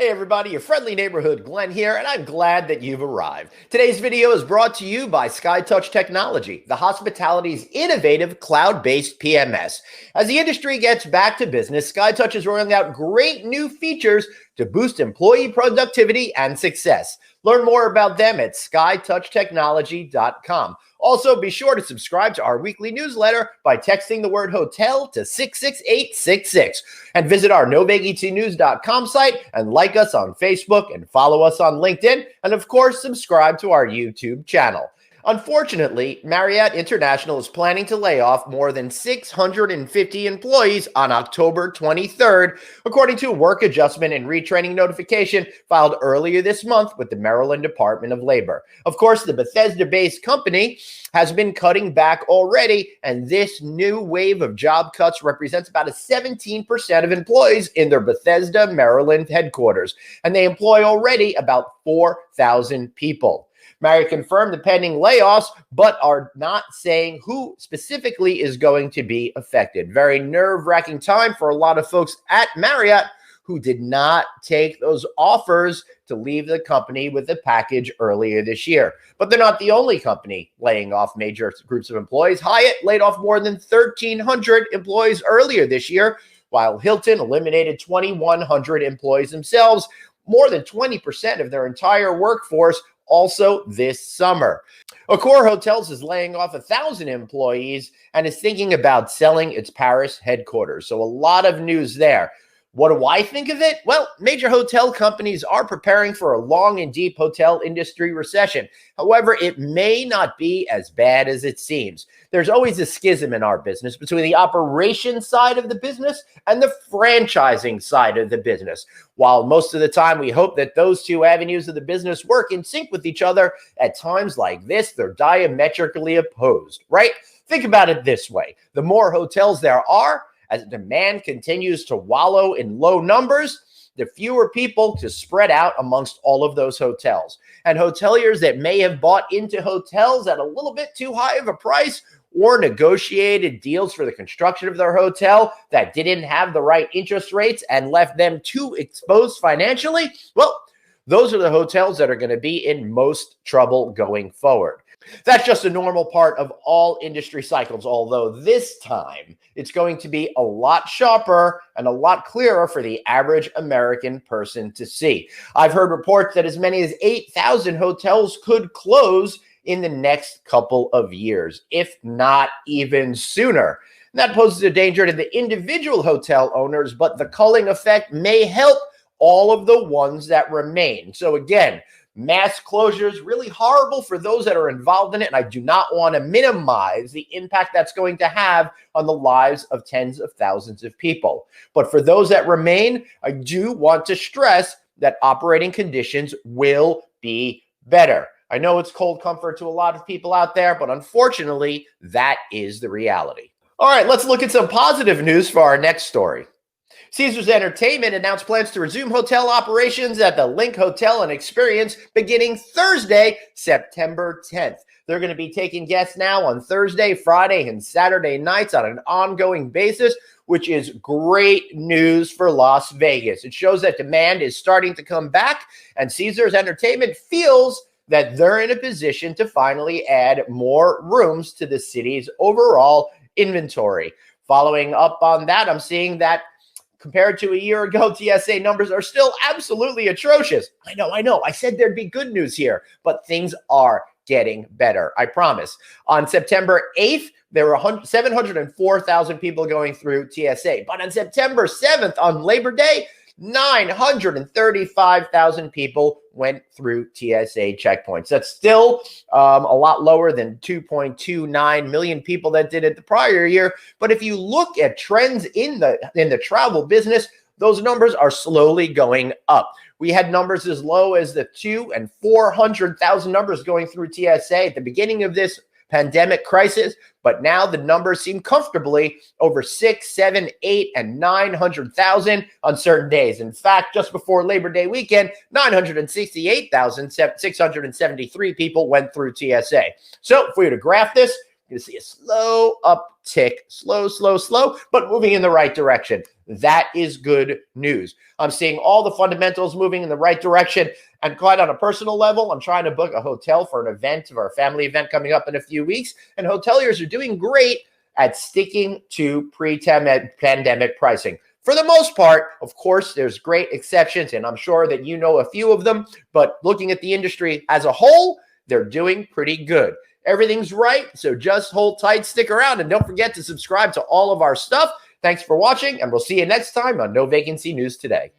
Hey everybody, your friendly neighborhood Glenn here, and I'm glad that you've arrived. Today's video is brought to you by SkyTouch Technology, the hospitality's innovative cloud-based PMS. As the industry gets back to business, SkyTouch is rolling out great new features to boost employee productivity and success. Learn more about them at skytouchtechnology.com. Also, be sure to subscribe to our weekly newsletter by texting the word hotel to 66866 and visit our NovagETNews.com site and like us on Facebook and follow us on LinkedIn, and of course, subscribe to our YouTube channel. Unfortunately, Marriott International is planning to lay off more than 650 employees on October 23rd, according to a work adjustment and retraining notification filed earlier this month with the Maryland Department of Labor. Of course, the Bethesda-based company has been cutting back already, and this new wave of job cuts represents about 17% of employees in their Bethesda, Maryland headquarters, and they employ already about 4,000 people. Marriott confirmed the pending layoffs, but are not saying who specifically is going to be affected. Very nerve-wracking time for a lot of folks at Marriott who did not take those offers to leave the company with the package earlier this year. But they're not the only company laying off major groups of employees. Hyatt laid off more than 1,300 employees earlier this year, while Hilton eliminated 2,100 employees themselves, more than 20% of their entire workforce also this summer. Accor Hotels is laying off 1,000 employees and is thinking about selling its Paris headquarters. So a lot of news there. What do I think of it? Well, major hotel companies are preparing for a long and deep hotel industry recession. However, it may not be as bad as it seems. There's always a schism in our business between the operations side of the business and the franchising side of the business. While most of the time we hope that those two avenues of the business work in sync with each other, at times like this, they're diametrically opposed, right? Think about it this way. The more hotels there are, as demand continues to wallow in low numbers, the fewer people to spread out amongst all of those hotels. And hoteliers that may have bought into hotels at a little bit too high of a price or negotiated deals for the construction of their hotel that didn't have the right interest rates and left them too exposed financially, well, those are the hotels that are going to be in most trouble going forward. That's just a normal part of all industry cycles, although this time it's going to be a lot sharper and a lot clearer for the average American person to see. I've heard reports that as many as 8,000 hotels could close in the next couple of years, if not even sooner. And that poses a danger to the individual hotel owners, but the culling effect may help all of the ones that remain. So again, mass closures, really horrible for those that are involved in it, and I do not want to minimize the impact that's going to have on the lives of tens of thousands of people. But for those that remain, I do want to stress that operating conditions will be better. I know it's cold comfort to a lot of people out there, but unfortunately, that is the reality. All right, let's look at some positive news for our next story. Caesars Entertainment announced plans to resume hotel operations at the LINQ Hotel and Experience beginning Thursday, September 10th. They're going to be taking guests now on Thursday, Friday, and Saturday nights on an ongoing basis, which is great news for Las Vegas. It shows that demand is starting to come back, and Caesars Entertainment feels that they're in a position to finally add more rooms to the city's overall inventory. Following up on that, I'm seeing that compared to a year ago, TSA numbers are still absolutely atrocious. I know. I said there'd be good news here, but things are getting better. I promise. On September 8th, there were 704,000 people going through TSA. But on September 7th, on Labor Day, 935,000 people went through TSA checkpoints. That's still a lot lower than 2.29 million people that did it the prior year. But if you look at trends in the travel business, those numbers are slowly going up. We had numbers as low as the 200,000 and 400,000 numbers going through TSA at the beginning of this pandemic crisis, but now the numbers seem comfortably over 6, 7, 8, and 900,000 on certain days. In fact, just before Labor Day weekend, 968,673 people went through TSA. So if we were to graph this, You're going to see a slow uptick, slow, but moving in the right direction. That is good news. I'm seeing all the fundamentals moving in the right direction. And quite on a personal level, I'm trying to book a hotel for an event, of our family event coming up in a few weeks. And hoteliers are doing great at sticking to pre-pandemic pricing. For the most part, of course, there's great exceptions, and I'm sure that you know a few of them. But looking at the industry as a whole, they're doing pretty good. Everything's right, so just hold tight, stick around, and don't forget to subscribe to all of our stuff. Thanks for watching, and we'll see you next time on No Vacancy News Today.